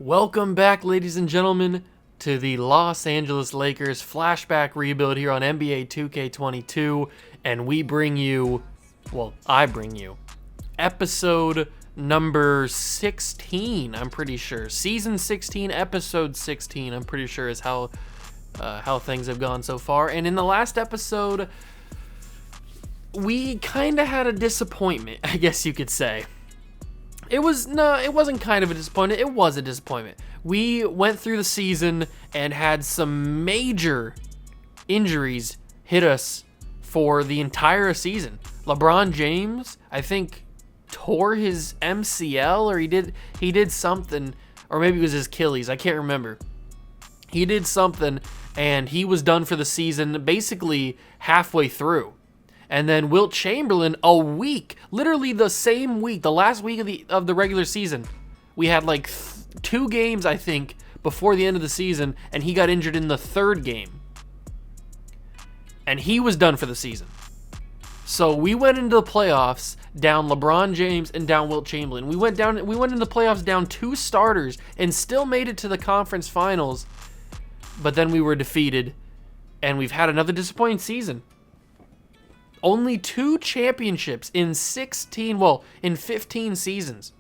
Welcome back, ladies and gentlemen, to the Los Angeles Lakers Flashback rebuild here on NBA 2K22, and we bring you, I bring you, episode number 16, I'm pretty sure. Season 16, episode 16, I'm pretty sure is how things have gone so far. And in the last episode, we kind of had a disappointment, I guess you could say. It wasn't kind of a disappointment. It was a disappointment. We went through the season and had some major injuries hit us for the entire season. LeBron James, I think, tore his MCL, or he did something, or maybe it was his Achilles. I can't remember. He did something, and he was done for the season basically halfway through. And then Wilt Chamberlain, a week, literally the same week, the last week of the regular season, we had like 2 games, I think, before the end of the season, and he got injured in the 3rd game. And he was done for the season. So we went into the playoffs down LeBron James and down Wilt Chamberlain. We went into the playoffs down 2 starters and still made it to the conference finals. But then we were defeated, and we've had another disappointing season. Only 2 championships in 15 seasons.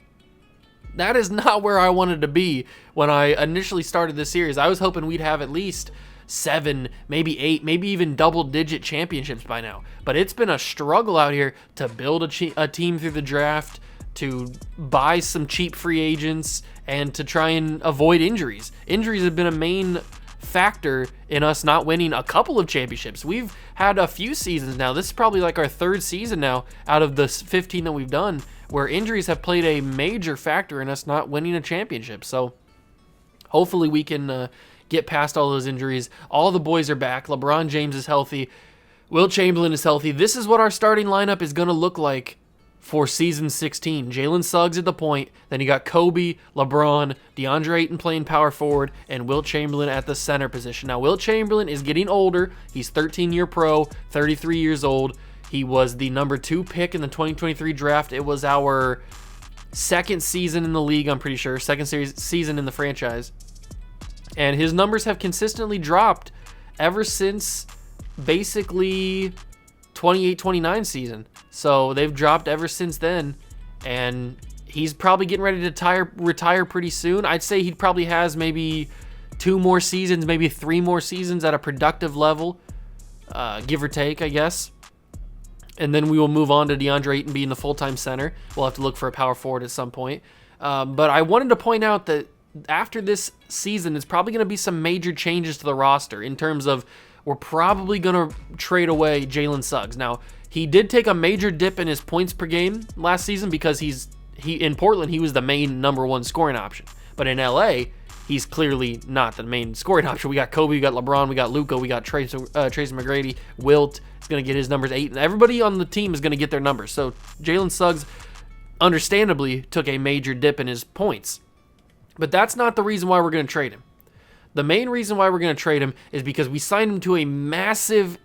That is not where I wanted to be when I initially started this series. I was hoping we'd have at least 7, maybe 8, maybe even double-digit championships by now. But it's been a struggle out here to build a team through the draft, to buy some cheap free agents, and to try and avoid injuries. Injuries have been a main factor in us not winning a couple of championships. We've had a few seasons now. This is probably like our 3rd season now out of the 15 that we've done where injuries have played a major factor in us not winning a championship. So hopefully we can get past all those injuries. All the boys are back. LeBron James is healthy. Wilt Chamberlain is healthy. This is what our starting lineup is going to look like for season 16. Jalen Suggs at the point. Then you got Kobe, LeBron, DeAndre Ayton playing power forward, and Wilt Chamberlain at the center position. Now, Wilt Chamberlain is getting older. He's 13-year pro, 33 years old. He was the number 2 pick in the 2023 draft. It was our 2nd season in the league, I'm pretty sure. 2nd season in the franchise. And his numbers have consistently dropped ever since basically 28-29 season. So they've dropped ever since then, and he's probably getting ready to retire pretty soon. I'd say he probably has maybe 2 more seasons, maybe 3 more seasons at a productive level, give or take, I guess. And then we will move on to DeAndre Ayton being the full-time center. We'll have to look for a power forward at some point. But I wanted to point out that after this season, it's probably going to be some major changes to the roster in terms of we're probably going to trade away Jalen Suggs. Now, he did take a major dip in his points per game last season because he in Portland, he was the main number 1 scoring option. But in LA, he's clearly not the main scoring option. We got Kobe, we got LeBron, we got Luka, we got Tracy McGrady, Wilt is going to get his numbers 8, and everybody on the team is going to get their numbers. So Jalen Suggs, understandably, took a major dip in his points. But that's not the reason why we're going to trade him. The main reason why we're going to trade him is because we signed him to a massive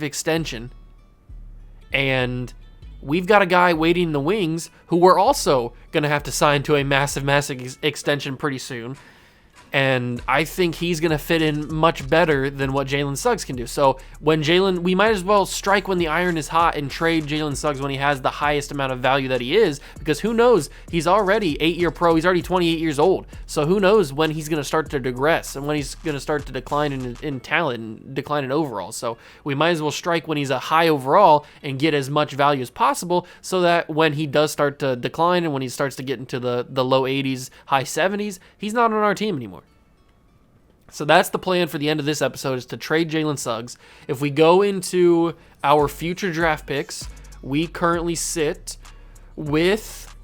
extension, and we've got a guy waiting in the wings who we're also going to have to sign to a massive extension pretty soon. And I think he's going to fit in much better than what Jalen Suggs can do. So we might as well strike when the iron is hot and trade Jalen Suggs when he has the highest amount of value that he is, because who knows, he's already 8-year pro, he's already 28 years old. So who knows when he's going to start to digress and when he's going to start to decline in talent and decline in overall. So we might as well strike when he's a high overall and get as much value as possible so that when he does start to decline and when he starts to get into the low 80s, high 70s, he's not on our team anymore. So that's the plan for the end of this episode, is to trade Jalen Suggs. If we go into our future draft picks, we currently sit with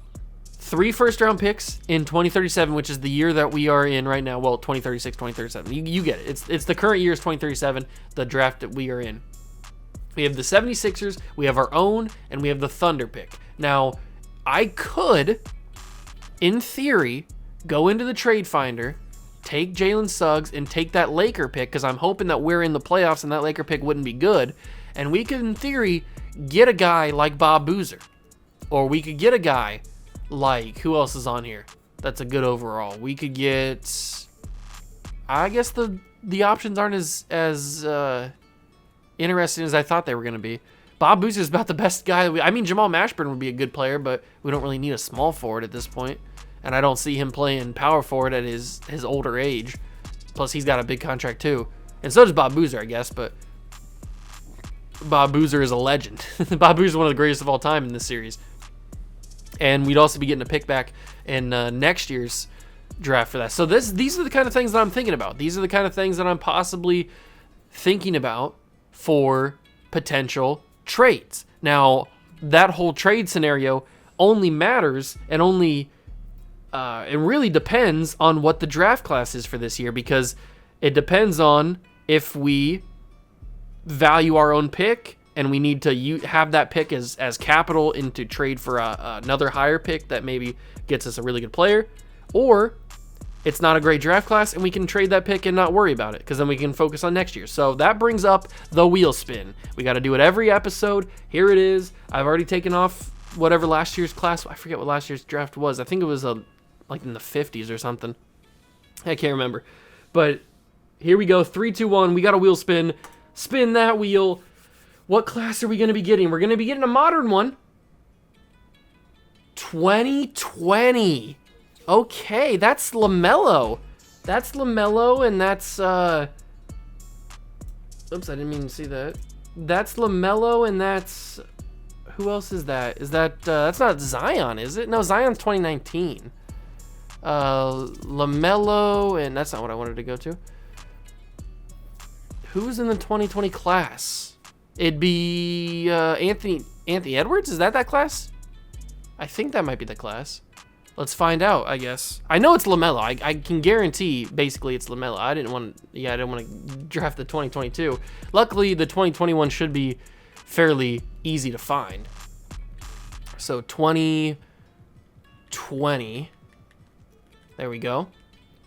3 first-round picks in 2037, which is the year that we are in right now. Well, 2036, 2037. You get it. It's the current year is 2037, the draft that we are in. We have the 76ers, we have our own, and we have the Thunder pick. Now, I could, in theory, go into the trade finder, take Jalen Suggs, and take that Laker pick, because I'm hoping that we're in the playoffs and that Laker pick wouldn't be good, and we could, in theory, get a guy like Bob Boozer. Or we could get a guy like, who else is on here? that's a good overall. We could get, I guess the options aren't as interesting as I thought they were going to be. Bob Boozer is about the best guy. I mean, Jamal Mashburn would be a good player, but we don't really need a small forward at this point. And I don't see him playing power forward at his older age. Plus, he's got a big contract too. And so does Bob Boozer, I guess, but Bob Boozer is a legend. Bob Boozer is one of the greatest of all time in this series. And we'd also be getting a pick back in next year's draft for that. So these are the kind of things that I'm thinking about. These are the kind of things that I'm possibly thinking about for potential trades. Now, that whole trade scenario only matters and only it really depends on what the draft class is for this year, because it depends on if we value our own pick and we need to have that pick as capital into trade for another higher pick that maybe gets us a really good player, or it's not a great draft class and we can trade that pick and not worry about it, because then we can focus on next year. So that brings up the wheel spin. We got to do it every episode. Here it is. I've already taken off whatever last year's class. I forget what last year's draft was. I think it was like in the 50s or something. I can't remember. But here we go. 3, 2, 1. We got a wheel spin. Spin that wheel. What class are we going to be getting? We're going to be getting a modern one. 2020. Okay, that's LaMelo. That's LaMelo, and that's oops, I didn't mean to see that. That's LaMelo, and that's, who else is that? Is that that's not Zion, is it? No, Zion's 2019. LaMelo, and that's not what I wanted to go to. Who's in the 2020 class? It'd be Anthony Edwards. Is that class? I think that might be the class. Let's find out, I guess. I know it's LaMelo. I can guarantee basically it's LaMelo. I didn't want to draft the 2022. Luckily, the 2021 should be fairly easy to find. So 2020. There we go.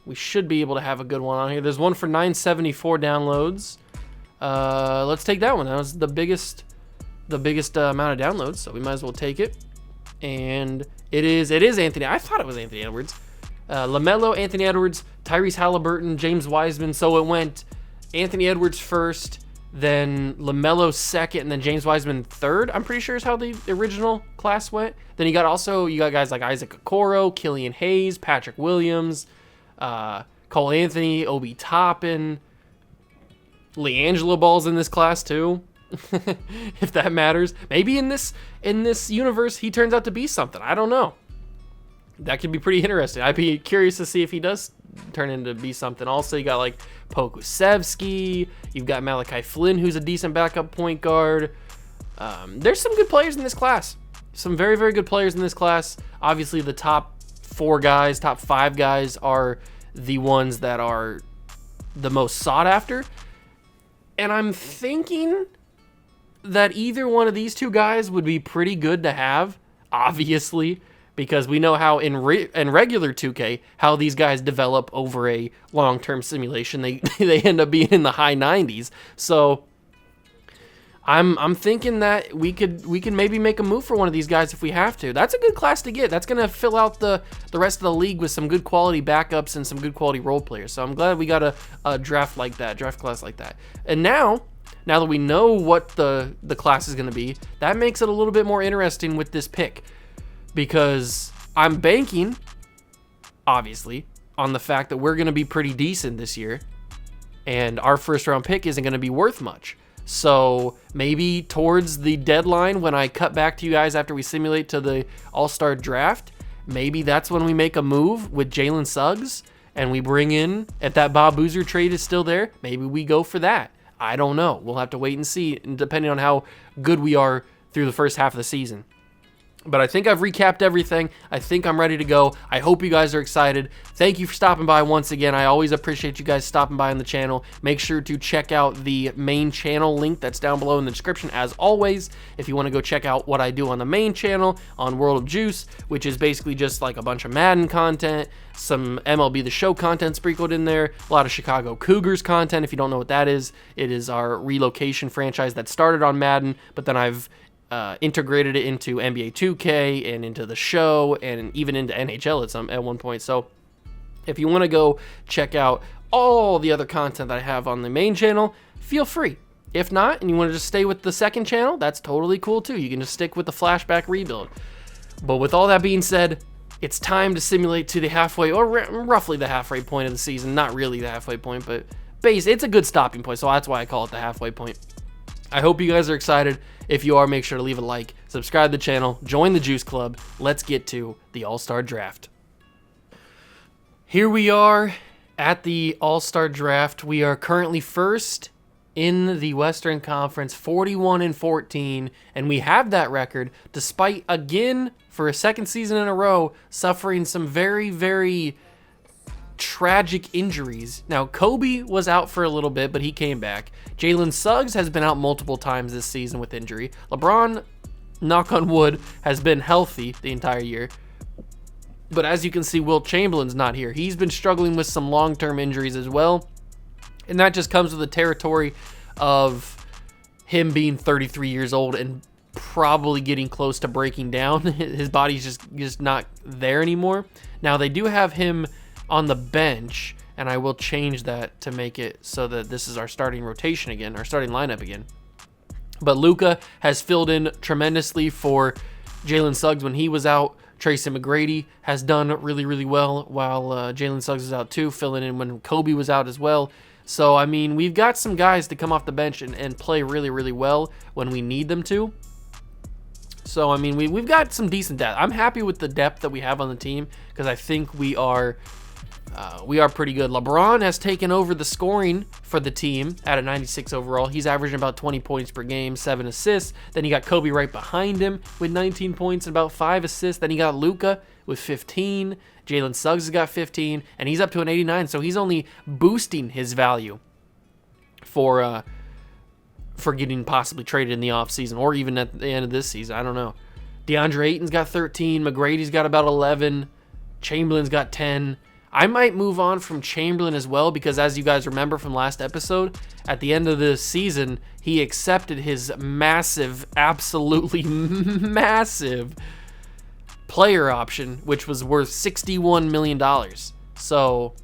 We should be able to have a good one on here. There's one for 974 downloads. Let's take that one. That was the biggest amount of downloads, so we might as well take it. And it is Anthony. I thought it was Anthony Edwards. LaMelo, Anthony Edwards, Tyrese Halliburton, James Wiseman. So it went Anthony Edwards first, then LaMelo second, and then James Wiseman third. I'm pretty sure is how the original class went. Then you got guys like Isaac Okoro, Killian Hayes, Patrick Williams, Cole Anthony, Obi Toppin, LiAngelo Ball's in this class too. If that matters. Maybe in this universe he turns out to be something. I don't know. That could be pretty interesting. I'd be curious to see if he does turn into be something. Also, you got like Pokusevski. You've got Malachi Flynn, who's a decent backup point guard. There's some good players in this class. Some very, very good players in this class. Obviously, the top 5 guys are the ones that are the most sought after. And I'm thinking that either one of these two guys would be pretty good to have, obviously, because we know how in regular 2K, how these guys develop over a long-term simulation. They end up being in the high 90s. So I'm thinking that we could maybe make a move for one of these guys if we have to. That's a good class to get. That's going to fill out the rest of the league with some good quality backups and some good quality role players. So I'm glad we got a draft class like that. And now that we know what the class is going to be, that makes it a little bit more interesting with this pick, because I'm banking, obviously, on the fact that we're going to be pretty decent this year, and our first round pick isn't going to be worth much. So maybe towards the deadline, when I cut back to you guys after we simulate to the All-Star draft, maybe that's when we make a move with Jalen Suggs and we bring in, if that Bob Boozer trade is still there, maybe we go for that. I don't know. We'll have to wait and see, depending on how good we are through the first half of the season. But I think I've recapped everything. I think I'm ready to go. I hope you guys are excited. Thank you for stopping by once again. I always appreciate you guys stopping by on the channel. Make sure to check out the main channel link that's down below in the description, as always, if you want to go check out what I do on the main channel on World of Juice, which is basically just like a bunch of Madden content, some MLB The Show content sprinkled in there, a lot of Chicago Cougars content. If you don't know what that is, it is our relocation franchise that started on Madden, but then I've integrated it into NBA 2K and into the show and even into NHL at one point. So if you want to go check out all the other content that I have on the main channel, feel free. If not, and you want to just stay with the second channel, that's totally cool too. You can just stick with the Flashback rebuild. But with all that being said, it's time to simulate to the halfway, or roughly the halfway point of the season. Not really the halfway point, but it's a good stopping point, so that's why I call it the halfway point. I hope you guys are excited. If you are, make sure to leave a like, subscribe to the channel, join the Juice Club. Let's get to the All-Star Draft. Here we are at the All-Star Draft. We are currently first in the Western Conference, 41-14, and we have that record despite, again, for a second season in a row, suffering some very, very tragic injuries. Now, Kobe was out for a little bit, but he came back. Jalen Suggs has been out multiple times this season with injury. LeBron, knock on wood, has been healthy the entire year. But as you can see, Wilt Chamberlain's not here. He's been struggling with some long-term injuries as well. And that just comes with the territory of him being 33 years old and probably getting close to breaking down. His body's just not there anymore. Now, they do have him on the bench, and I will change that to make it so that this is our starting rotation again, our starting lineup again. But Luka has filled in tremendously for Jalen Suggs when he was out. Tracy McGrady has done really, really well while Jalen Suggs is out too, filling in when Kobe was out as well. So, I mean, we've got some guys to come off the bench and play really, really well when we need them to. So, I mean, we've got some decent depth. I'm happy with the depth that we have on the team because I think we are pretty good. LeBron has taken over the scoring for the team at a 96 overall. He's averaging about 20 points per game, 7 assists. Then you got Kobe right behind him with 19 points and about 5 assists. Then you got Luka with 15. Jalen Suggs has got 15, and he's up to an 89, so he's only boosting his value for getting possibly traded in the offseason or even at the end of this season. I don't know. DeAndre Ayton's got 13. McGrady's got about 11. Chamberlain's got 10. I might move on from Chamberlain as well because, as you guys remember from last episode, at the end of the season, he accepted his massive, absolutely massive player option, which was worth $61 million. So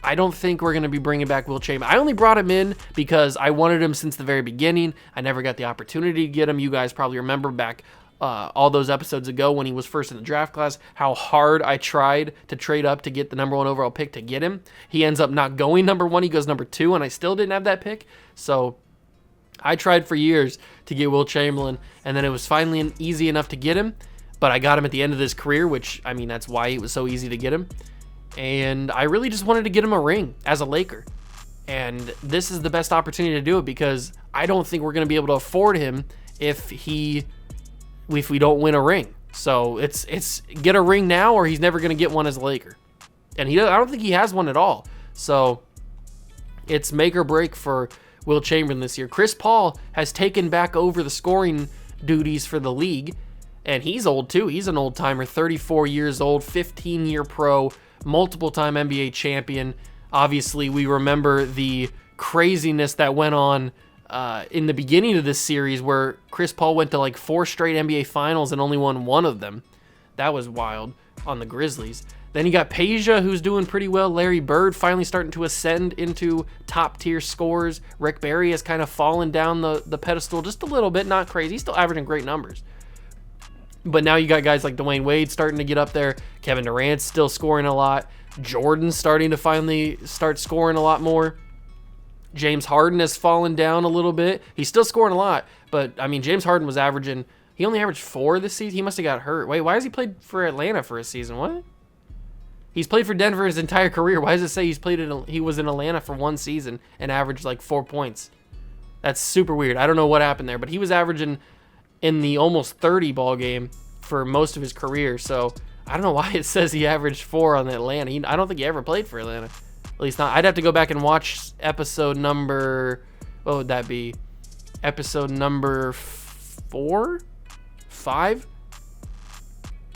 I don't think we're going to be bringing back Wilt Chamberlain. I only brought him in because I wanted him since the very beginning. I never got the opportunity to get him. You guys probably remember back all those episodes ago when he was first in the draft class, how hard I tried to trade up to get the number 1 overall pick to get him. He ends up not going number 1. He goes number 2, and I still didn't have that pick. So I tried for years to get Wilt Chamberlain, and then it was finally easy enough to get him. But I got him at the end of his career, which, I mean, that's why it was so easy to get him. And I really just wanted to get him a ring as a Laker. And this is the best opportunity to do it because I don't think we're going to be able to afford him if we don't win a ring. So it's get a ring now or he's never going to get one as a Laker. And I don't think he has one at all. So it's make or break for Wilt Chamberlain this year. Chris Paul has taken back over the scoring duties for the league. And he's old too. He's an old timer, 34 years old, 15-year pro, multiple-time NBA champion. Obviously, we remember the craziness that went on in the beginning of this series where Chris Paul went to like 4 straight NBA finals and only won 1 of them. That was wild on the Grizzlies. Then you got Peja, who's doing pretty well. Larry Bird finally starting to ascend into top-tier scores. Rick Barry has kind of fallen down the pedestal just a little bit. Not crazy. He's still averaging great numbers. But now you got guys like Dwayne Wade starting to get up there. Kevin Durant's still scoring a lot. Jordan's starting to finally start scoring a lot more. James Harden has fallen down a little bit. He's still scoring a lot, but, I mean, James Harden was averaging... He only averaged 4 this season. He must have got hurt. Wait, why has he played for Atlanta for a season? What? He's played for Denver his entire career. Why does it say he was in Atlanta for 1 season and averaged like 4 points? That's super weird. I don't know what happened there, but he was averaging in the almost 30 ball game for most of his career. So I don't know why it says he averaged 4 on Atlanta. I don't think he ever played for Atlanta. At least not. I'd have to go back and watch episode number, what would that be? Episode number 4? 5?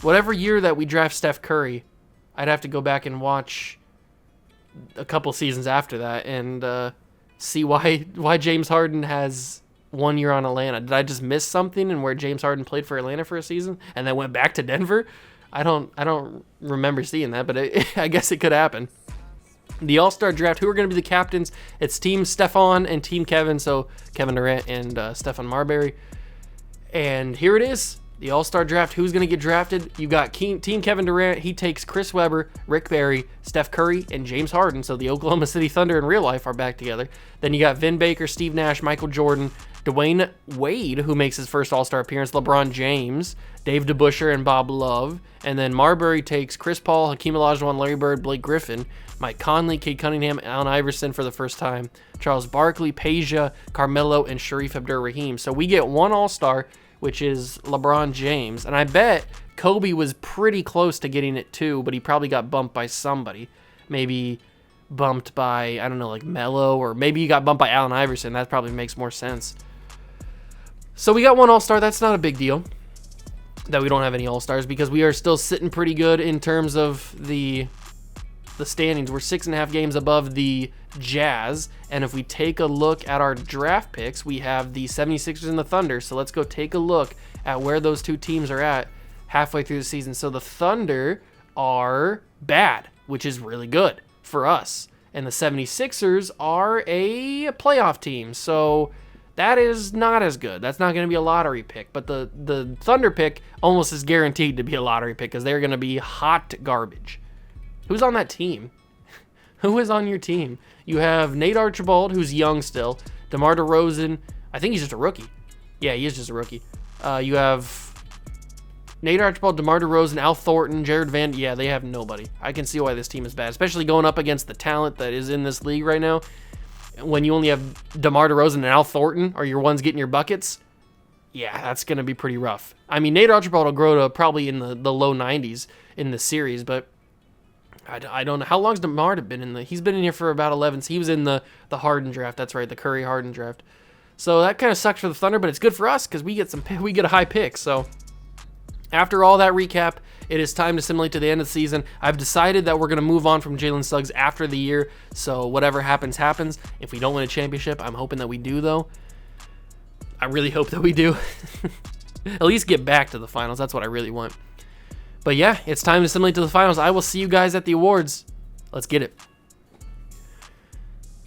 Whatever year that we draft Steph Curry, I'd have to go back and watch a couple seasons after that and see why James Harden has 1 year on Atlanta. Did I just miss something and where James Harden played for Atlanta for a season and then went back to Denver? I don't remember seeing that, but I guess it could happen. The All-Star Draft, who are going to be the captains? It's Team Stephon and Team Kevin, so Kevin Durant and Stephon Marbury. And here it is, the All-Star Draft. Who's going to get drafted? You got Team Kevin Durant. He takes Chris Webber, Rick Barry, Steph Curry, and James Harden. So the Oklahoma City Thunder in real life are back together. Then you got Vin Baker, Steve Nash, Michael Jordan, Dwayne Wade, who makes his first All-Star appearance, LeBron James, Dave DeBusschere, and Bob Love. And then Marbury takes Chris Paul, Hakeem Olajuwon, Larry Bird, Blake Griffin, Mike Conley, Cade Cunningham, Allen Iverson for the first time, Charles Barkley, Peja, Carmelo, and Sharif Abdur-Rahim. So we get one All-Star, which is LeBron James. And I bet Kobe was pretty close to getting it too, but he probably got bumped by somebody. Maybe bumped by, I don't know, like Melo, or maybe he got bumped by Allen Iverson. That probably makes more sense. So we got one All-Star. That's not a big deal that we don't have any All-Stars, because we are still sitting pretty good in terms of the standings. We're 6.5 games above the Jazz, and if we take a look at our draft picks, we have the 76ers and the Thunder. So let's go take a look at where those two teams are at halfway through the season. So the Thunder are bad, which is really good for us, and the 76ers are a playoff team, so that is not as good. That's not going to be a lottery pick, but the Thunder pick almost is guaranteed to be a lottery pick, because they're going to be hot garbage. Who's on that team? Who is on your team? You have Nate Archibald, who's young still. DeMar DeRozan. I think he's just a rookie. Yeah, he is just a rookie. You have Nate Archibald, DeMar DeRozan, Al Thornton, Jared Van. Yeah, they have nobody. I can see why this team is bad, especially going up against the talent that is in this league right now. When you only have DeMar DeRozan and Al Thornton are your ones getting your buckets, yeah, that's going to be pretty rough. I mean, Nate Archibald will grow to probably in the low 90s in the series, but I don't know. How long's DeMar been in he's been in here for about 11. So he was in the Harden draft. That's right, the Curry Harden draft. So that kind of sucks for the Thunder, but it's good for us because we get a high pick. So after all that recap, it is time to simulate to the end of the season. I've decided that we're going to move on from Jalen Suggs after the year. So whatever happens, happens. If we don't win a championship, I'm hoping that we do, though. I really hope that we do. At least get back to the finals. That's what I really want. But yeah, it's time to simulate to the finals. I will see you guys at the awards. Let's get it.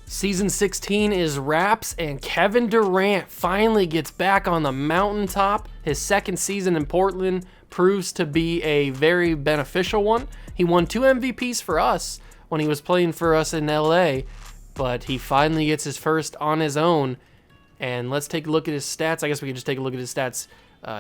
Season 16 is wraps, and Kevin Durant finally gets back on the mountaintop. His second season in Portland proves to be a very beneficial one. He won 2 MVPs for us when he was playing for us in LA, but he finally gets his first on his own. And let's take a look at his stats. I guess we can just take a look at his stats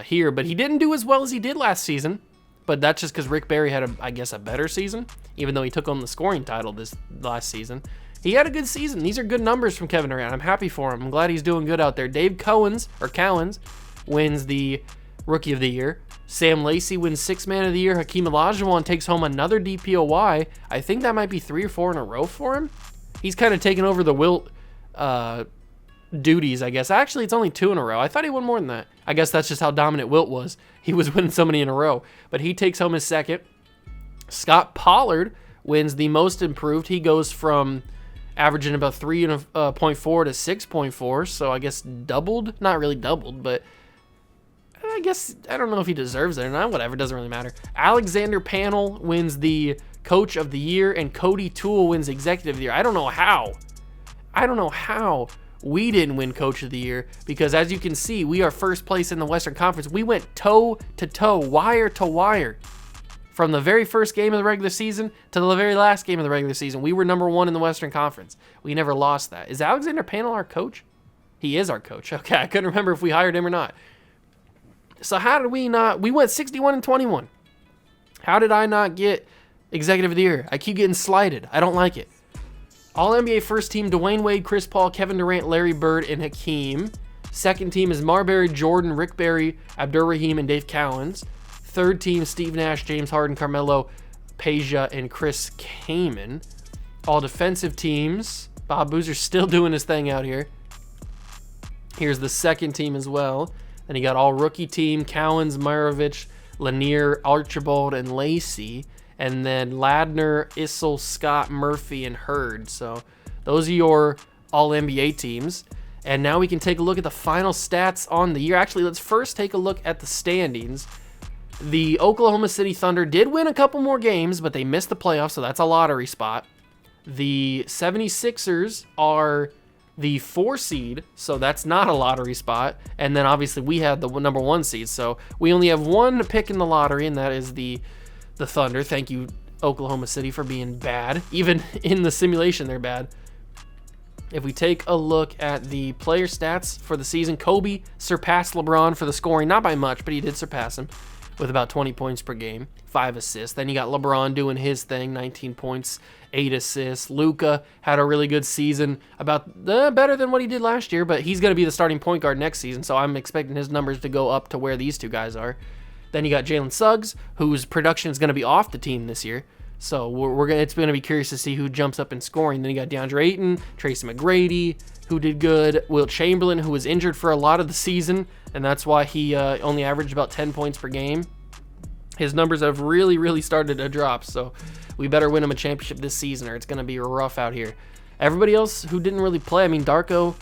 here, but he didn't do as well as he did last season. But that's just because Rick Barry had, a better season, even though he took home the scoring title this last season. He had a good season. These are good numbers from Kevin Durant. I'm happy for him. I'm glad he's doing good out there. Dave Cowens wins the Rookie of the Year. Sam Lacey wins Sixth Man of the Year. Hakeem Olajuwon takes home another DPOY. I think that might be 3 or 4 in a row for him. He's kind of taken over the Wilt duties, I guess. Actually, it's only 2 in a row. I thought he won more than that. I guess that's just how dominant Wilt was. He was winning so many in a row. But he takes home his second. Scott Pollard wins the Most Improved. He goes from averaging about 3.4 to 6.4. So I guess doubled. Not really doubled, but I guess I don't know if he deserves it or not. Whatever, doesn't really matter. Alexander Panel wins the Coach of the Year, and Cody Toole wins Executive of the Year. I don't know how we didn't win Coach of the Year, because as you can see, we are first place in the Western Conference. We went toe to toe, wire to wire, from the very first game of the regular season to the very last game of the regular season. We were number 1 in the Western Conference. We never lost that. Is Alexander Panel our coach? He is our coach. Okay, I couldn't remember if we hired him or not. So how did we not? We went 61-21. How did I not get Executive of the Year? I keep getting slighted. I don't like it. All-NBA first team, Dwayne Wade, Chris Paul, Kevin Durant, Larry Bird, and Hakeem. Second team is Marbury, Jordan, Rick Barry, Abdur-Rahim, and Dave Cowens. Third team, Steve Nash, James Harden, Carmelo, Peja, and Chris Kaman. All defensive teams, Bob Boozer's still doing his thing out here. Here's the second team as well. Then you got all rookie team, Cowens, Maravich, Lanier, Archibald, and Lacey. And then Ladner, Issel, Scott, Murphy, and Hurd. So those are your all-NBA teams. And now we can take a look at the final stats on the year. Actually, let's first take a look at the standings. The Oklahoma City Thunder did win a couple more games, but they missed the playoffs, so that's a lottery spot. The 76ers are the 4 seed, so that's not a lottery spot. And then obviously we had the number 1 seed, so we only have one pick in the lottery, and that is the Thunder. Thank you, Oklahoma City, for being bad. Even in the simulation, they're bad. If we take a look at the player stats for the season, Kobe surpassed LeBron for the scoring, not by much, but he did surpass him with about 20 points per game, 5 assists. Then you got LeBron doing his thing, 19 points, 8 assists. Luka had a really good season, about better than what he did last year, but he's going to be the starting point guard next season, so I'm expecting his numbers to go up to where these two guys are. Then you got Jalen Suggs, whose production is going to be off the team this year. So it's going to be curious to see who jumps up in scoring. Then you got DeAndre Ayton, Tracy McGrady, who did good. Wilt Chamberlain, who was injured for a lot of the season, and that's why he only averaged about 10 points per game. His numbers have really, really started to drop, so we better win him a championship this season or it's going to be rough out here. Everybody else who didn't really play, I mean, Darko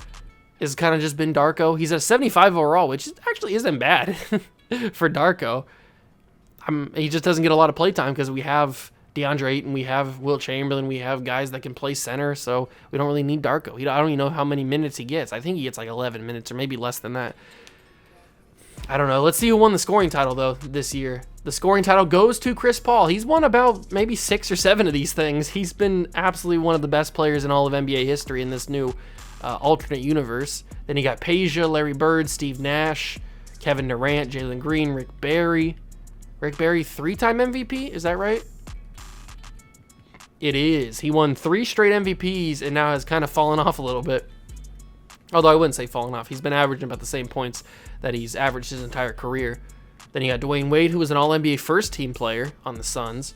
has kind of just been Darko. He's at 75 overall, which actually isn't bad for Darko. He just doesn't get a lot of play time because we have DeAndre Ayton, we have Wilt Chamberlain, we have guys that can play center, so we don't really need Darko. I don't even know how many minutes he gets. I think he gets like 11 minutes or maybe less than that. I don't know. Let's see who won the scoring title, though, this year. The scoring title goes to Chris Paul. He's won about maybe 6 or 7 of these things. He's been absolutely one of the best players in all of NBA history in this new alternate universe. Then you got Peja, Larry Bird, Steve Nash, Kevin Durant, Jalen Green, Rick Barry. Rick Barry, 3-time MVP? Is that right? It is. He won 3 straight MVPs and now has kind of fallen off a little bit. Although I wouldn't say fallen off. He's been averaging about the same points that he's averaged his entire career. Then you got Dwayne Wade, who was an All-NBA first-team player on the Suns.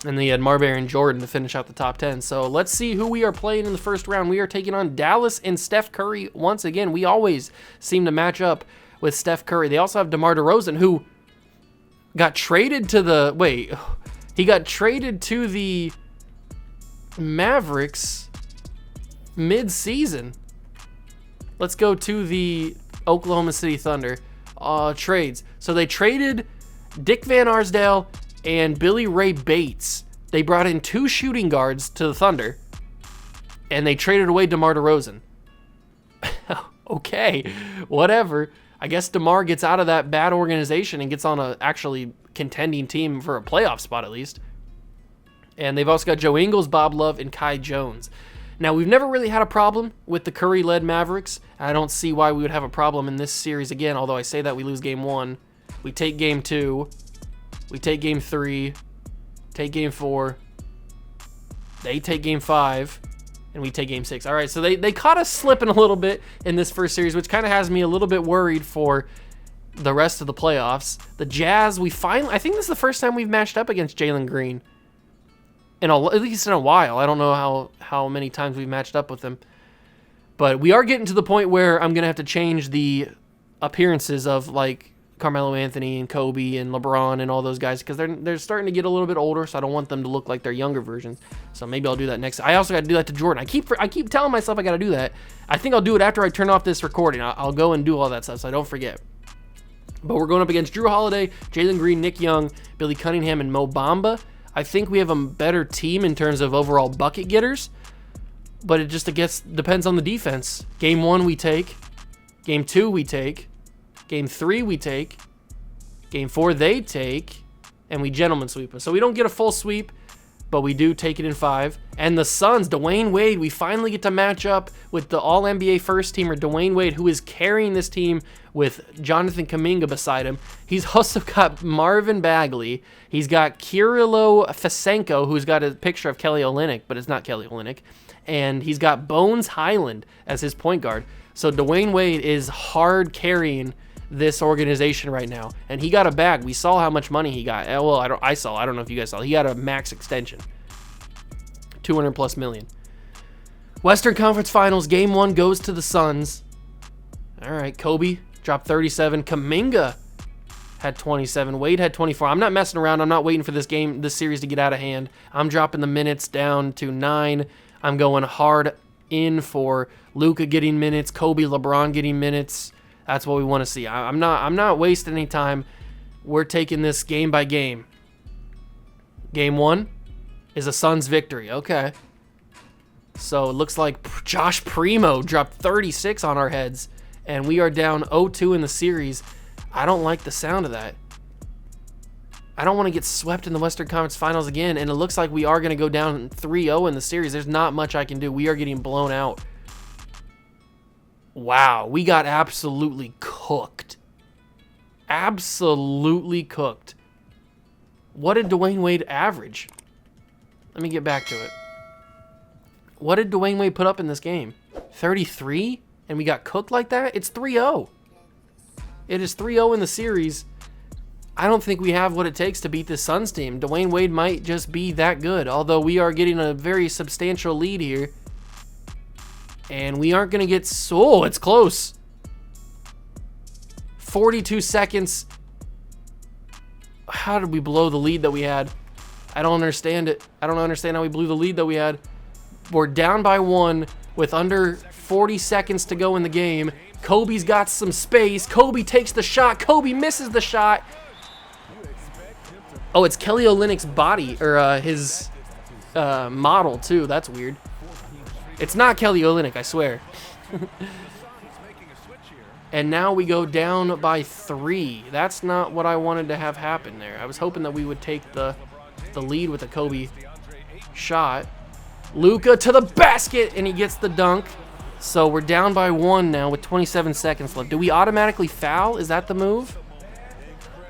And then you had Marbury and Jordan to finish out the top 10. So let's see who we are playing in the first round. We are taking on Dallas and Steph Curry once again. We always seem to match up with Steph Curry. They also have DeMar DeRozan, who got traded to the... Wait, he got traded to the Mavericks mid-season. Let's go to the Oklahoma City Thunder. Trades. So they traded Dick Van Arsdale and Billy Ray Bates. They brought in 2 shooting guards to the Thunder, and they traded away DeMar DeRozan. Okay, whatever. I guess DeMar gets out of that bad organization and gets on a actually contending team for a playoff spot at least. And they've also got Joe Ingles, Bob Love, and Kai Jones. Now, we've never really had a problem with the Curry-led Mavericks. I don't see why we would have a problem in this series again, although I say that we lose game 1. We take game 2. We take game 3. Take game 4. They take game 5. And we take game 6. All right, so they caught us slipping a little bit in this first series, which kind of has me a little bit worried for the rest of the playoffs. The Jazz, I think this is the first time we've matched up against Jalen Green. At least in a while. I don't know how many times we've matched up with him. But we are getting to the point where I'm going to have to change the appearances of like Carmelo Anthony and Kobe and LeBron and all those guys because they're starting to get a little bit older, so I don't want them to look like their younger versions. So maybe I'll do that next. I also got to do that to Jordan. I keep telling myself I got to do that. I think I'll do it after I turn off this recording. I'll go and do all that stuff so I don't forget. But we're going up against Drew Holiday, Jalen Green, Nick Young, Billy Cunningham, and Mo Bamba. I think we have a better team in terms of overall bucket getters, but it just depends on the defense. Game 1 we take, Game 2 we take, Game 3 we take, Game 4 they take, and we gentleman sweep them. So we don't get a full sweep, but we do take it in 5. And the Suns, Dwayne Wade, we finally get to match up with the All-NBA first-teamer Dwayne Wade, who is carrying this team with Jonathan Kuminga beside him. He's also got Marvin Bagley. He's got Kirilo Fesenko, who's got a picture of Kelly Olynyk, but it's not Kelly Olynyk. And he's got Bones Highland as his point guard. So Dwayne Wade is hard carrying this organization right now. And he got a bag. We saw how much money he got. Well, I don't know if you guys saw. He got a max extension. $200+ million. Western Conference Finals, Game 1 goes to the Suns. All right, Kobe dropped 37. Kuminga had 27. Wade had 24. I'm not messing around. I'm not waiting for this series to get out of hand. I'm dropping the minutes down to 9. I'm going hard in for Luka getting minutes, Kobe, LeBron getting minutes. That's what we want to see. I'm not wasting any time. We're taking this game by game. Game 1 is a Suns victory. Okay. So it looks like Josh Primo dropped 36 on our heads, and we are down 0-2 in the series. I don't like the sound of that. I don't want to get swept in the Western Conference Finals again, and it looks like we are going to go down 3-0 in the series. There's not much I can do. We are getting blown out. Wow, we got absolutely cooked. Absolutely cooked. What did Dwayne Wade average? Let me get back to it. What did Dwayne Wade put up in this game? 33? And we got cooked like that? It's 3-0. It is 3-0 in the series. I don't think we have what it takes to beat this Suns team. Dwayne Wade might just be that good, although we are getting a very substantial lead here. And we aren't going to get... Oh, it's close. 42 seconds. How did we blow the lead that we had? I don't understand it. I don't understand how we blew the lead that we had. We're down by 1 with under 40 seconds to go in the game. Kobe's got some space. Kobe takes the shot. Kobe misses the shot. Oh, it's Kelly Olynyk's body, or his model, too. That's weird. It's not Kelly Olynyk, I swear. And now we go down by 3. That's not what I wanted to have happen there. I was hoping that we would take the lead with a Kobe shot. Luka to the basket, and he gets the dunk. So we're down by 1 now with 27 seconds left. Do we automatically foul? Is that the move?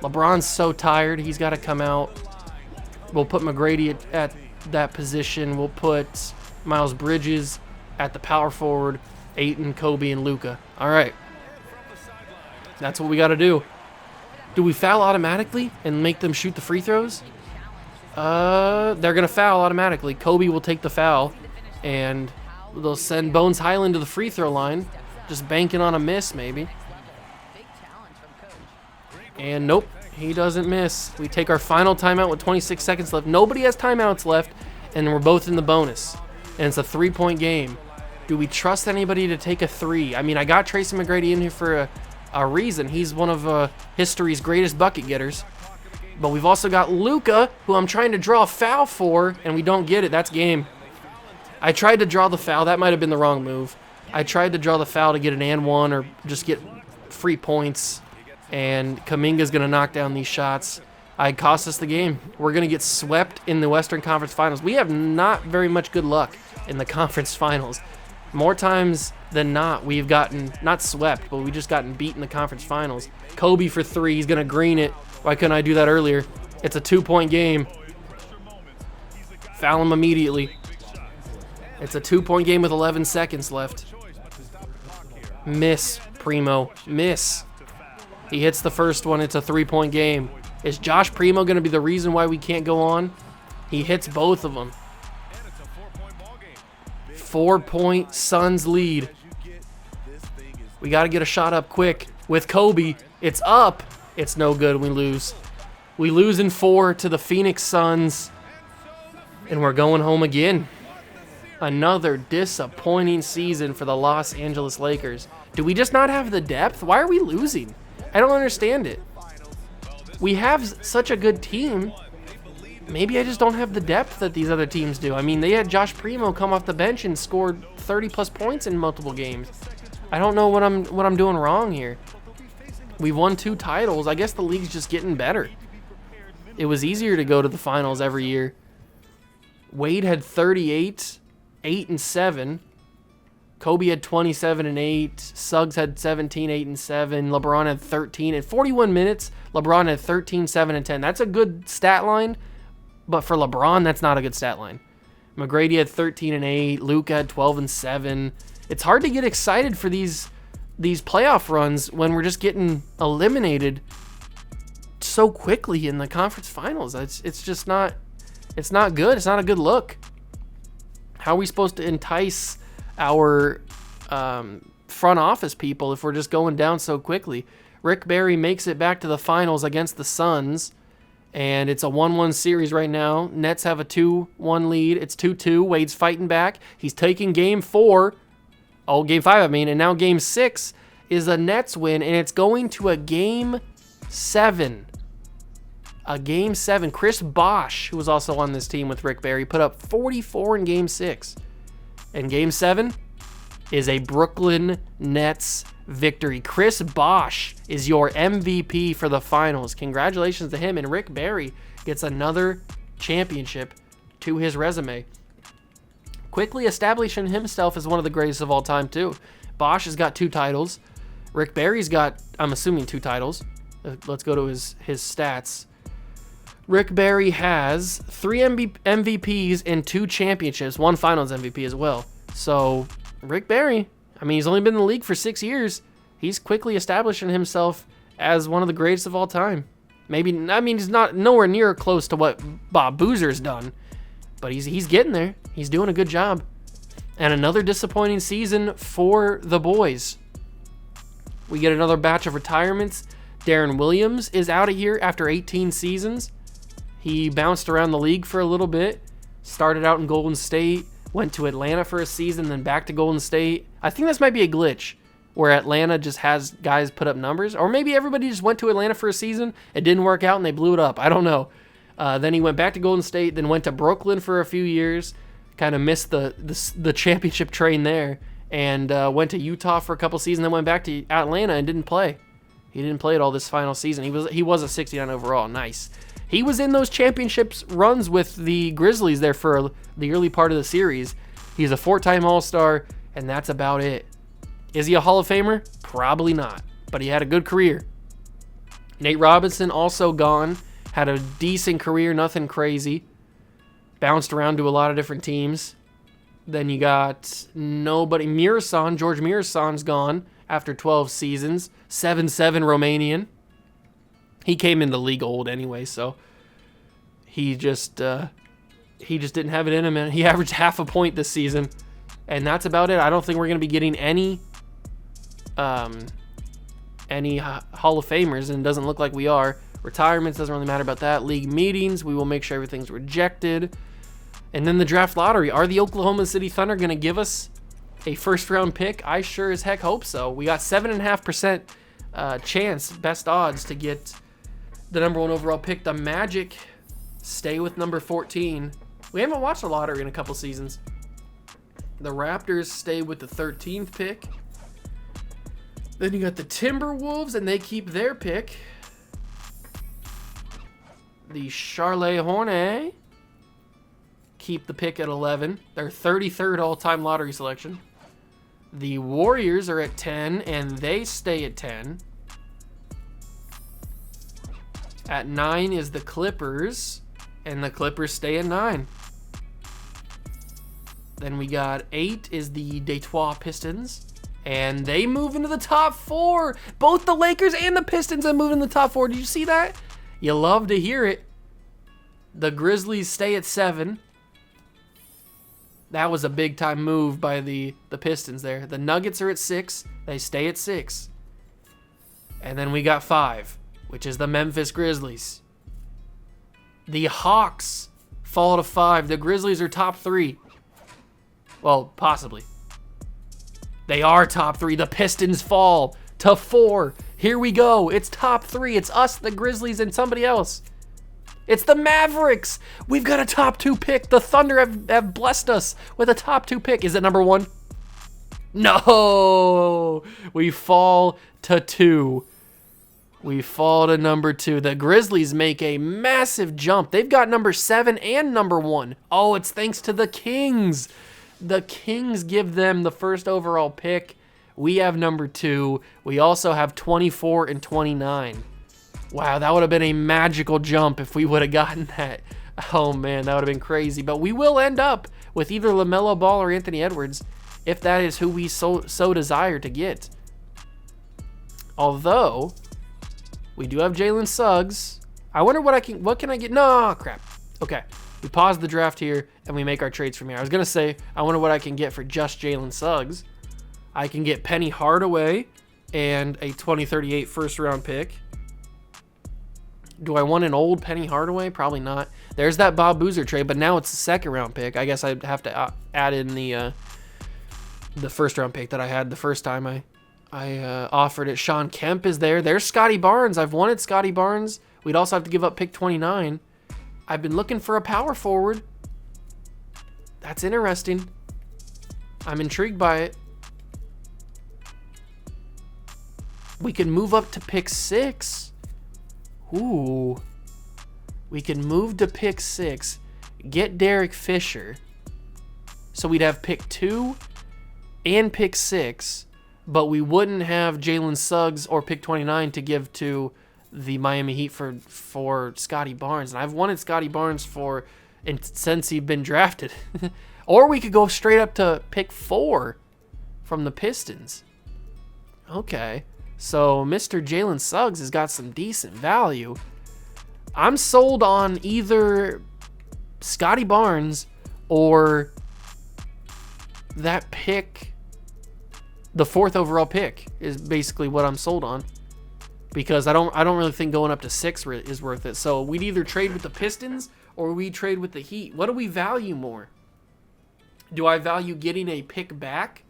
LeBron's so tired. He's got to come out. We'll put McGrady at that position. We'll put Miles Bridges at the power forward. Ayton, Kobe, and Luka. All right. That's what we got to do. Do we foul automatically and make them shoot the free throws? They're going to foul automatically. Kobe will take the foul, and they'll send Bones Highland to the free throw line, just banking on a miss maybe. And nope, he doesn't miss. We take our final timeout with 26 seconds left. Nobody has timeouts left, and we're both in the bonus. And it's a 3-point game. Do we trust anybody to take a 3? I mean, I got Tracy McGrady in here for a reason. He's one of history's greatest bucket getters. But we've also got Luka, who I'm trying to draw a foul for, and we don't get it. That's game. I tried to draw the foul. That might have been the wrong move. I tried to draw the foul to get an and one or just get free points, and Kuminga's going to knock down these shots. It cost us the game. We're going to get swept in the Western Conference Finals. We have not very much good luck in the conference finals. More times than not, we've gotten, not swept, but we just gotten beat in the conference finals. Kobe for 3. He's going to green it. Why couldn't I do that earlier? It's a 2-point game. Foul him immediately. It's a 2-point game with 11 seconds left. Miss, Primo. Miss. He hits the first one. It's a 3-point game. Is Josh Primo going to be the reason why we can't go on? He hits both of them. 4-point Suns lead. We got to get a shot up quick. With Kobe, it's up. It's no good. We lose. We lose in 4 to the Phoenix Suns. And we're going home again. Another disappointing season for the Los Angeles Lakers. Do we just not have the depth? Why are we losing? I don't understand it. We have such a good team. Maybe I just don't have the depth that these other teams do. I mean, they had Josh Primo come off the bench and scored 30-plus points in multiple games. I don't know what I'm doing wrong here. We've won 2 titles. I guess the league's just getting better. It was easier to go to the finals every year. Wade had 38, 8 and 7. Kobe had 27 and 8. Suggs had 17, 8 and 7. LeBron had 13. In 41 minutes, LeBron had 13, 7 and 10. That's a good stat line, but for LeBron, that's not a good stat line. McGrady had 13 and 8. Luka had 12 and 7. It's hard to get excited for these playoff runs when we're just getting eliminated so quickly in the conference finals. It's just not, it's not good. It's not a good look. How are we supposed to entice our front office people if we're just going down so quickly? Rick Barry makes it back to the finals against the Suns, And it's a 1-1 series right now. Nets have a 2-1 lead. It's 2-2. Wade's fighting back. He's taking game 4. Oh, game 5, I mean. And now game 6 is a Nets win, and it's going to a game 7. A game 7. Chris Bosh, who was also on this team with Rick Barry, put up 44 in game 6. And game 7 is a Brooklyn Nets victory. Chris Bosh is your MVP for the finals. Congratulations to him. And Rick Barry gets another championship to his resume, quickly establishing himself as one of the greatest of all time too. Bosh has got 2 titles. Rick Barry's got, I'm assuming, 2 titles. Let's go to his stats. Rick Barry has 3 MVPs and 2 championships, 1 finals MVP as well. So Rick Barry, I mean, he's only been in the league for 6 years. He's quickly establishing himself as one of the greatest of all time. Maybe, I mean, he's not nowhere near close to what Bob Boozer's done, but he's getting there. He's doing a good job. And another disappointing season for the boys. We get another batch of retirements. Darren Williams is out of here after 18 seasons. He bounced around the league for a little bit. Started out in Golden State, went to Atlanta for a season, then back to Golden State. I think this might be a glitch where Atlanta just has guys put up numbers. Or maybe everybody just went to Atlanta for a season. It didn't work out and they blew it up. I don't know. Then he went back to Golden State, then went to Brooklyn for a few years. Kind of missed the championship train there. And went to Utah for a couple seasons, then went back to Atlanta and didn't play. He didn't play at all this final season. He was a 69 overall. Nice. He was in those championships runs with the Grizzlies there for the early part of the series. He's a 4-time All-Star, and that's about it. Is he a Hall of Famer? Probably not, but he had a good career. Nate Robinson also gone. Had a decent career, nothing crazy. Bounced around to a lot of different teams. Then you got nobody. George Mirasan's gone after 12 seasons. 7'7" Romanian. He came in the league old anyway, so he just didn't have it in him. And he averaged half a point this season, and that's about it. I don't think we're going to be getting any Hall of Famers, and it doesn't look like we are. Retirements doesn't really matter about that. League meetings, we will make sure everything's rejected. And then the draft lottery. Are the Oklahoma City Thunder going to give us a first-round pick? I sure as heck hope so. We got 7.5% chance, best odds, to get the number 1 overall pick. The Magic stay with number 14. We haven't watched a lottery in a couple seasons. The Raptors stay with the 13th pick. Then you got the Timberwolves, and they keep their pick. The Charlotte Hornets keep the pick at 11. Their 33rd all-time lottery selection. The Warriors are at 10, and they stay at 10. At 9 is the Clippers, and the Clippers stay at 9. Then we got 8 is the Detroit Pistons, and they move into the top 4. Both the Lakers and the Pistons have moved in the top 4. Did you see that? You love to hear it. The Grizzlies stay at 7. That was a big-time move by the Pistons there. The Nuggets are at 6. They stay at 6. And then we got 5, which is the Memphis Grizzlies. The Hawks fall to 5. The Grizzlies are top 3. Well, possibly. They are top 3. The Pistons fall to 4. Here we go. It's top 3. It's us, the Grizzlies, and somebody else. It's the Mavericks. We've got a top 2 pick. The Thunder have blessed us with a top 2 pick. Is it number 1? No. We fall to 2. We fall to number 2. The Grizzlies make a massive jump. They've got number 7 and number 1. Oh, it's thanks to the Kings. The Kings give them the first overall pick. We have number 2. We also have 24 and 29. Wow, that would have been a magical jump if we would have gotten that. Oh, man, that would have been crazy. But we will end up with either LaMelo Ball or Anthony Edwards if that is who we so desire to get. Although, we do have Jalen Suggs. I wonder what can I get? No, crap. Okay, we pause the draft here, and we make our trades from here. I was going to say, I wonder what I can get for just Jalen Suggs. I can get Penny Hardaway and a 2038 first-round pick. Do I want an old Penny Hardaway? Probably not. There's that Bob Boozer trade, but now it's a second round pick. I guess I'd have to add in the first round pick that I had the first time I offered it. Sean Kemp is there. There's Scotty Barnes. I've wanted Scotty Barnes. We'd also have to give up pick 29. I've been looking for a power forward. That's interesting. I'm intrigued by it. We can move up to pick 6. Ooh. We can move to pick 6. Get Derek Fisher. So we'd have pick 2 and pick 6. But we wouldn't have Jalen Suggs or pick 29 to give to the Miami Heat for Scotty Barnes. And I've wanted Scotty Barnes since he'd been drafted. Or we could go straight up to pick 4 from the Pistons. Okay. So Mr. Jalen Suggs has got some decent value. I'm sold on either Scotty Barnes or that pick. The 4th overall pick is basically what I'm sold on, because I don't really think going up to 6 is worth it. So we'd either trade with the Pistons or we trade with the Heat. What do we value more? Do I value getting a pick back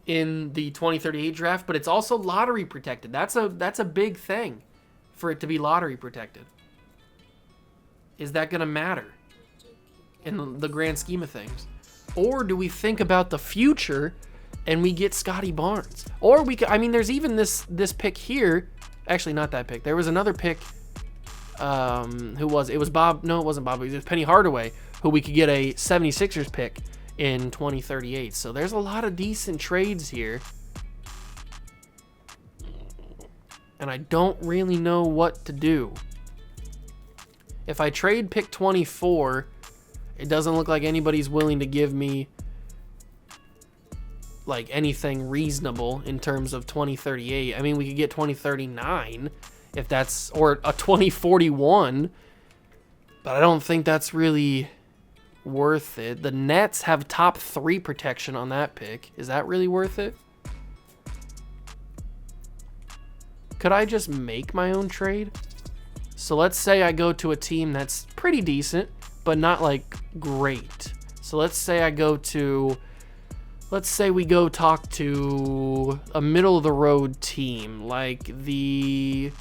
in the 2038 draft, but it's also lottery protected? That's a big thing for it to be lottery protected. Is that going to matter in the grand scheme of things? Or do we think about the future and we get Scotty Barnes? Or there's even this pick here. Actually, not that pick. There was another pick. Who was it? It was Bob. No, it wasn't Bob. It was Penny Hardaway, who we could get a 76ers pick in 2038. So there's a lot of decent trades here. And I don't really know what to do. If I trade pick 24, it doesn't look like anybody's willing to give me like anything reasonable in terms of 2038. I mean, we could get 2039 if that's, or a 2041, but I don't think that's really worth it. The Nets have top 3 protection on that pick. Is that really worth it? Could I just make my own trade? So let's say I go to a team that's pretty decent, but not like great. So let's say we go talk to a middle of the road team like the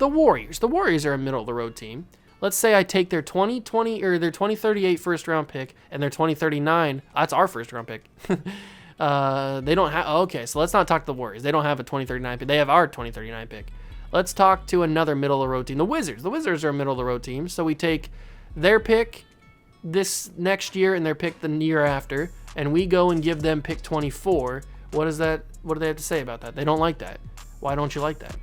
Warriors. The Warriors are a middle of the road team. Let's say I take their 2020 or their 2038 first round pick and their 2039. That's our first round pick. They don't have. Okay, so let's not talk to the Warriors. They don't have a 2039 pick. They have our 2039 pick. Let's talk to another middle of the road team. The Wizards. The Wizards are a middle of the road team. So we take their pick this next year and their pick the year after, and we go and give them pick 24. What is that? What do they have to say about that? They don't like that. Why don't you like that?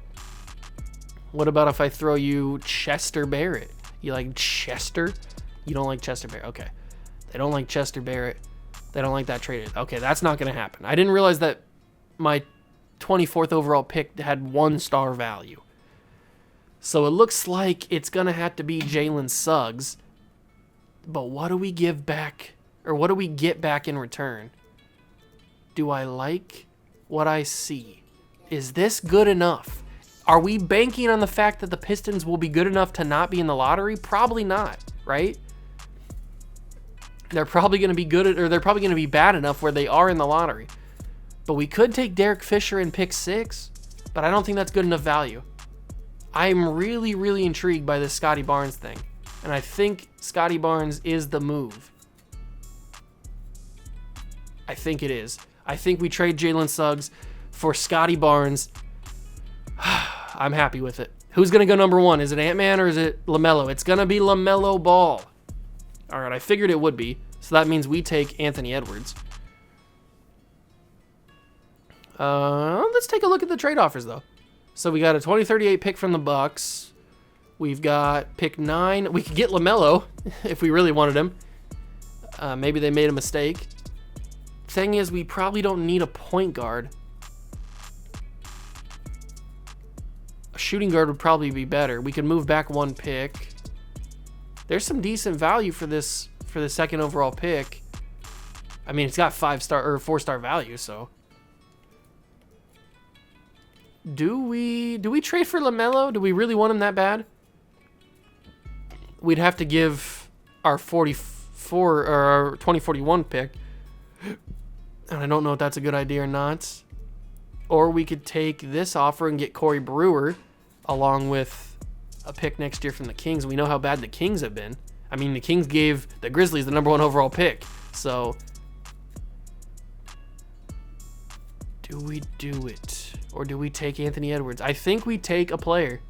What about if I throw you Chester Barrett? You like Chester? You don't like Chester Barrett. Okay. They don't like Chester Barrett. They don't like that trade. Okay, that's not going to happen. I didn't realize that my 24th overall pick had 1-star value. So it looks like it's going to have to be Jalen Suggs. But what do we give back, or what do we get back in return? Do I like what I see? Is this good enough? Are we banking on the fact that the Pistons will be good enough to not be in the lottery? Probably not, right? They're probably going to be they're probably going to be bad enough where they are in the lottery. But we could take Derek Fisher and pick 6, but I don't think that's good enough value. I'm really, really intrigued by this Scotty Barnes thing, and I think Scotty Barnes is the move. I think it is. I think we trade Jalen Suggs for Scotty Barnes. I'm happy with it. Who's going to go number 1? Is it Ant-Man or is it LaMelo? It's going to be LaMelo Ball. All right, I figured it would be. So that means we take Anthony Edwards. Let's take a look at the trade offers, though. So we got a 2038 pick from the Bucks. We've got pick 9. We could get LaMelo if we really wanted him. Maybe they made a mistake. Thing is, we probably don't need a point guard. A shooting guard would probably be better. We could move back 1 pick. There's some decent value for the 2nd overall pick. I mean, it's got 5-star or 4-star value, so. Do we trade for LaMelo? Do we really want him that bad? We'd have to give our 44 or our 2041 pick. And I don't know if that's a good idea or not. Or we could take this offer and get Corey Brewer along with a pick next year from the Kings. We know how bad the Kings have been. I mean, the Kings gave the Grizzlies the #1 overall pick. So, do we do it? Or do we take Anthony Edwards? I think we take a player.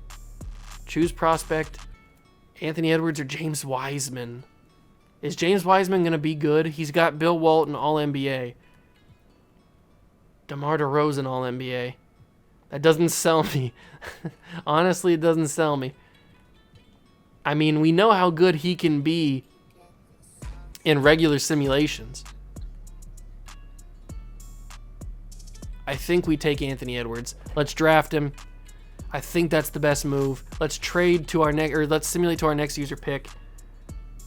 Choose prospect. Anthony Edwards or James Wiseman. Is James Wiseman going to be good? He's got Bill Walton, All-NBA. DeMar DeRozan, All-NBA. That doesn't sell me. Honestly, it doesn't sell me. I mean, we know how good he can be in regular simulations. I think we take Anthony Edwards. Let's draft him. I think that's the best move. Let's trade to our next, or let's simulate to our next user pick.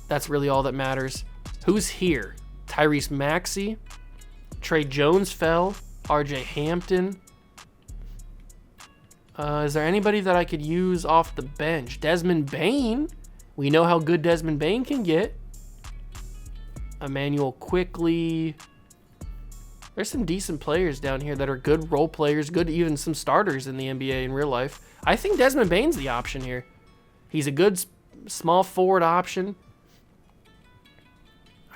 That's really all that matters. Who's here? Tyrese Maxey. Trey Jones fell. RJ Hampton. Is there anybody that I could use off the bench? Desmond Bane. We know how good Desmond Bane can get. Emmanuel Quickly. There's some decent players down here that are good role players, good even some starters in the NBA in real life. I think Desmond Bane's the option here. He's a good small forward option.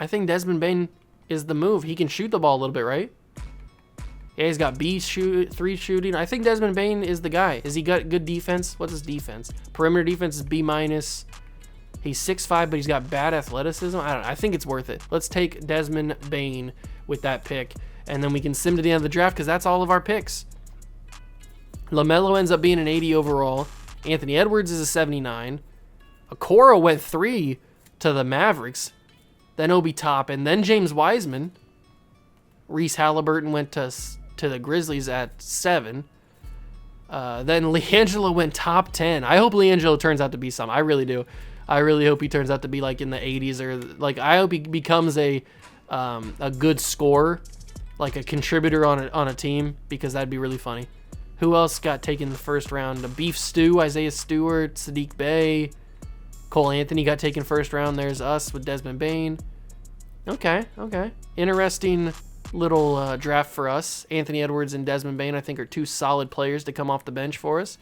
I think Desmond Bane is the move. He can shoot the ball a little bit, right? Yeah, he's got B3 shooting. I think Desmond Bane is the guy. Has he got good defense? What's his defense? Perimeter defense is B-. He's 6'5", but he's got bad athleticism. I don't know. I think it's worth it. Let's take Desmond Bane with that pick. And then we can sim to the end of the draft because that's all of our picks. LaMelo ends up being an 80 overall. Anthony Edwards is a 79. Okoro went 3 to the Mavericks. Then Obi Toppin. Then James Wiseman. Reese Halliburton went to the Grizzlies at 7. Then LiAngelo went top 10. I hope LiAngelo turns out to be something. I really do. I really hope he turns out to be like in the 80s or like I hope he becomes a good scorer, like a contributor on a team, because that'd be really funny. Who else got taken in the first round? The Beef Stew, Isaiah Stewart, Sadiq Bey, Cole Anthony got taken first round. There's us with Desmond Bane. Okay. Interesting little draft for us. Anthony Edwards and Desmond Bane, I think, are two solid players to come off the bench for us.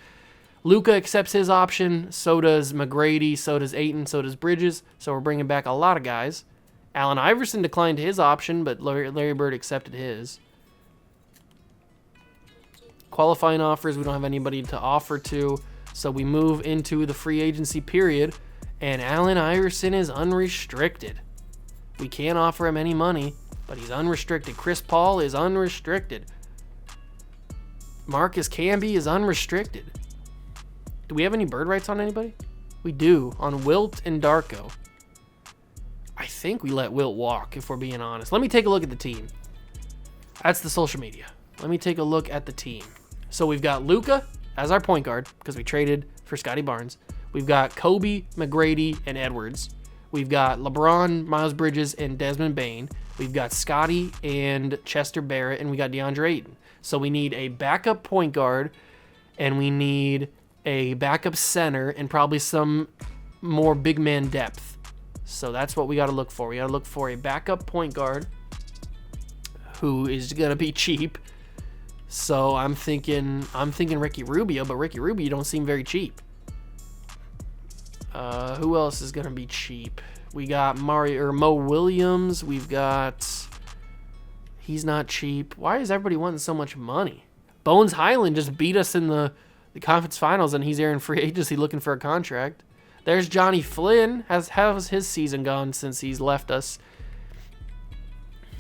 Luka accepts his option. So does McGrady. So does Ayton. So does Bridges. So we're bringing back a lot of guys. Allen Iverson declined his option, but Larry Bird accepted his. Qualifying offers, we don't have anybody to offer to. So we move into the free agency period, and Allen Iverson is unrestricted. We can't offer him any money, but he's unrestricted. Chris Paul is unrestricted. Marcus Camby is unrestricted. Do we have any bird rights on anybody? We do, on Wilt and Darko. I think we let Wilt walk, if we're being honest. Let me take a look at the team. That's the social media. Let me take a look at the team. So we've got Luka as our point guard, because we traded for Scotty Barnes. We've got Kobe, McGrady, and Edwards. We've got LeBron, Miles Bridges, and Desmond Bane. We've got Scotty and Chester Barrett, and we got DeAndre Ayton. So we need a backup point guard, and we need a backup center, and probably some more big man depth. So that's what we got to look for. We got to look for a backup point guard who is going to be cheap. So I'm thinking Ricky Rubio, but Ricky Rubio don't seem very cheap. Who else is going to be cheap? We got Mo Williams. We've got... He's not cheap. Why is everybody wanting so much money? Bones Highland just beat us in the conference finals, and he's there in free agency looking for a contract. There's Johnny Flynn. How's his season gone since he's left us?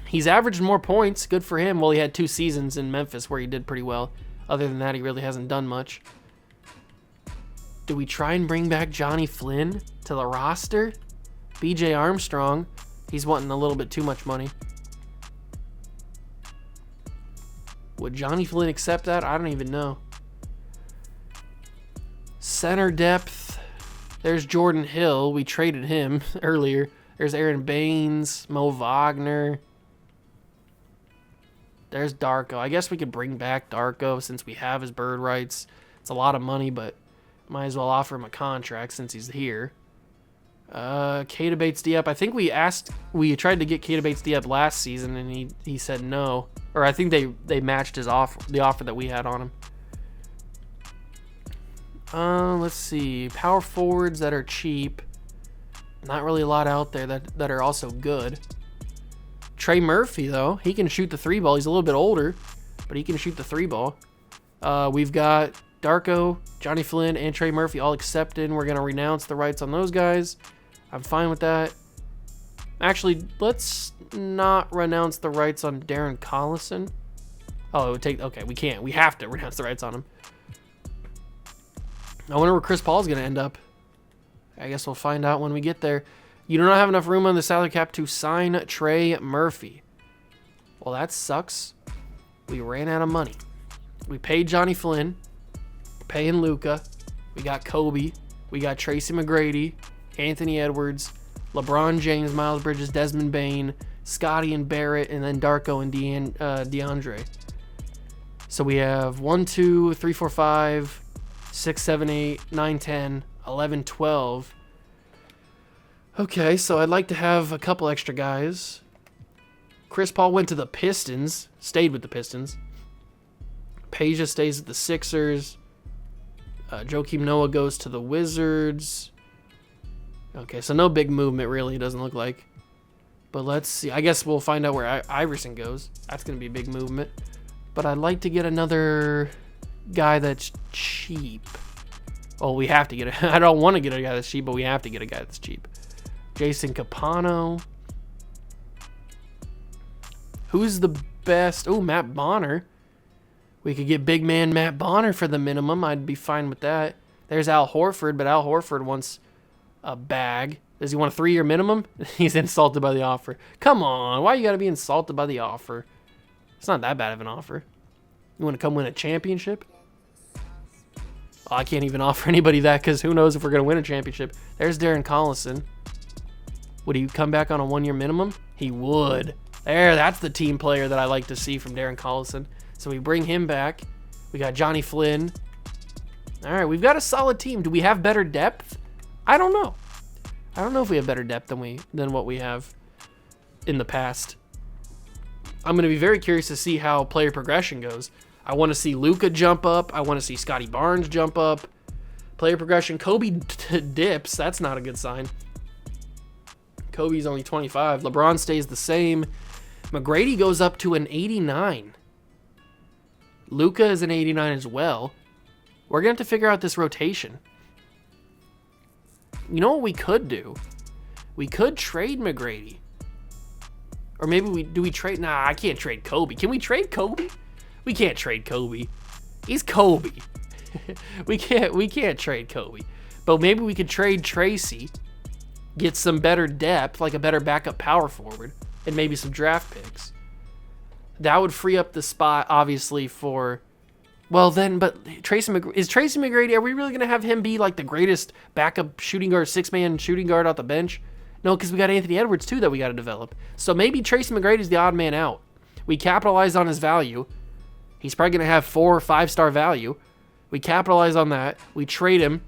He's averaged more points. Good for him. Well, he had 2 seasons in Memphis where he did pretty well. Other than that, he really hasn't done much. Do we try and bring back Johnny Flynn to the roster? BJ Armstrong. He's wanting a little bit too much money. Would Johnny Flynn accept that? I don't even know. Center depth. There's Jordan Hill. We traded him earlier. There's Aaron Baines, Mo Wagner. There's Darko. I guess we could bring back Darko since we have his bird rights. It's a lot of money, but might as well offer him a contract since he's here. Keita Bates-Diop. I think we tried to get Keita Bates-Diop last season, and he said no. Or I think they matched his offer, the offer that we had on him. Let's see. Power forwards that are cheap. Not really a lot out there that are also good. Trey Murphy, though. He can shoot the 3-ball. He's a little bit older, but he can shoot the 3-ball. We've got Darko, Johnny Flynn, and Trey Murphy all accepted. We're going to renounce the rights on those guys. I'm fine with that. Actually, let's not renounce the rights on Darren Collison. Oh, it would take... Okay, we can't. We have to renounce the rights on him. I wonder where Chris Paul's going to end up. I guess we'll find out when we get there. You do not have enough room on the salary cap to sign Trey Murphy. Well, that sucks. We ran out of money. We paid Johnny Flynn. We're paying Luka. We got Kobe. We got Tracy McGrady, Anthony Edwards, LeBron James, Miles Bridges, Desmond Bane, Scotty and Barrett, and then Darko and DeAndre. So we have 1, 2, 3, 4, 5, 6, 7, 8, 9, 10, 11, 12. Okay, so I'd like to have a couple extra guys. Chris Paul went to the Pistons, stayed with the Pistons. Peja stays at the Sixers. Joakim Noah goes to the Wizards. Okay, so no big movement really, it doesn't look like. But let's see. I guess we'll find out where Iverson goes. That's going to be a big movement. But I'd like to get another guy that's cheap. Oh, we have to get it. I don't want to get a guy that's cheap, but we have to get a guy that's cheap. Jason Capano. Who's the best? Oh, Matt Bonner. We could get big man Matt Bonner for the minimum. I'd be fine with that. There's Al Horford, but Al Horford wants a bag. Does he want a 3-year minimum? He's insulted by the offer. Come on. Why you got to be insulted by the offer? It's not that bad of an offer. You want to come win a championship? Oh, I can't even offer anybody that because who knows if we're going to win a championship. There's Darren Collison. Would he come back on a 1-year minimum? He would. That's the team player that I like to see from Darren Collison. So we bring him back. We got Johnny Flynn. All right, we've got a solid team. Do we have better depth? I don't know. I don't know if we have better depth than what we have in the past. I'm going to be very curious to see how player progression goes. I want to see Luka jump up. I want to see Scotty Barnes jump up. Player progression. Kobe dips. That's not a good sign. Kobe's only 25. LeBron stays the same. McGrady goes up to an 89. Luka is an 89 as well. We're going to have to figure out this rotation. You know what we could do? We could trade McGrady. Or maybe do we trade? Nah, I can't trade Kobe. Can we trade Kobe? We can't trade Kobe. He's Kobe. we can't trade Kobe. But maybe we could trade Tracy, get some better depth, like a better backup power forward, and maybe some draft picks. That would free up the spot, obviously, for... Well, then, but is Tracy McGrady, are we really going to have him be like the greatest backup shooting guard, 6-man shooting guard off the bench? No, because we got Anthony Edwards, too, that we got to develop. So maybe Tracy McGrady's the odd man out. We capitalize on his value. He's probably going to have 4- or 5-star value. We capitalize on that. We trade him,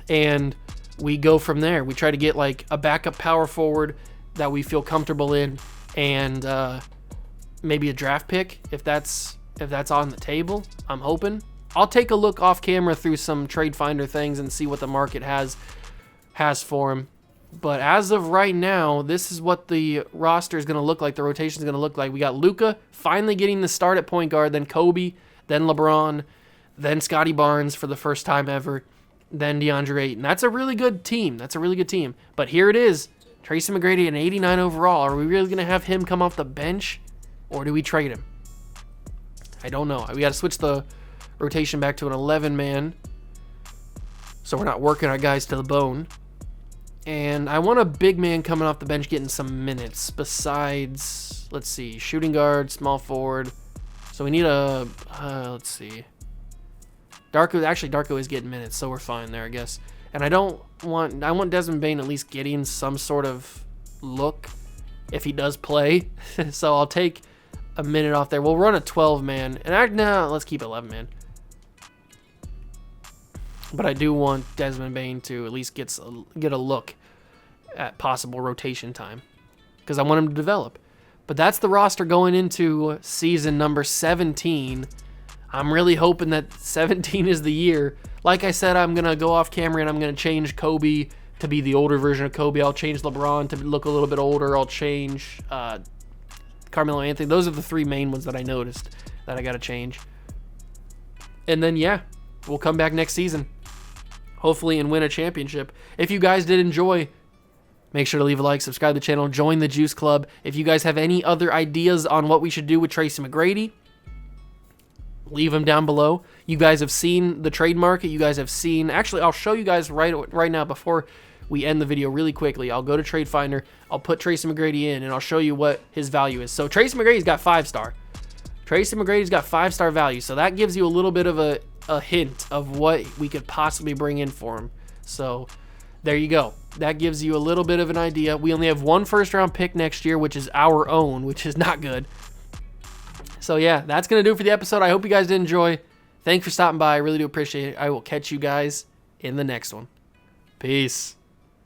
and we go from there. We try to get like a backup power forward that we feel comfortable in, and maybe a draft pick if that's on the table. I'm hoping. I'll take a look off camera through some trade finder things and see what the market has for him. But as of right now, this is what the roster is going to look like. The rotation is going to look like. We got Luka finally getting the start at point guard, then Kobe, then LeBron, then Scotty Barnes for the first time ever, then DeAndre Ayton. That's a really good team. But here it is. Tracy McGrady, an 89 overall. Are we really going to have him come off the bench, or do we trade him? I don't know. We got to switch the rotation back to an 11-man, so we're not working our guys to the bone. And I want a big man coming off the bench getting some minutes besides, let's see, shooting guard, small forward. So we need a, let's see. Darko is getting minutes, so we're fine there, I guess. And I want Desmond Bane at least getting some sort of look if he does play. So I'll take a minute off there. We'll run a 12-man. And no, let's keep 11-man. But I do want Desmond Bane to at least get a look at possible rotation time, because I want him to develop. But that's the roster going into season number 17. I'm really hoping that 17 is the year. Like I said, I'm going to go off camera and I'm going to change Kobe to be the older version of Kobe. I'll change LeBron to look a little bit older. I'll change Carmelo Anthony. Those are the three main ones that I noticed that I got to change. And then, yeah, we'll come back next season, hopefully, and win a championship. If you guys did enjoy, make sure to leave a like, subscribe to the channel, join the Juice Club. If you guys have any other ideas on what we should do with Tracy McGrady, leave them down below. You guys have seen the trade market. You guys have seen... Actually, I'll show you guys right now before we end the video really quickly. I'll go to Trade Finder. I'll put Tracy McGrady in, and I'll show you what his value is. So Tracy McGrady's got 5-star. Tracy McGrady's got 5-star value. So that gives you a little bit of a hint of what we could possibly bring in for him. So there you go. That gives you a little bit of an idea. We only have one first-round pick next year, which is our own, which is not good. So yeah, that's going to do it for the episode. I hope you guys did enjoy. Thanks for stopping by. I really do appreciate it. I will catch you guys in the next one. Peace.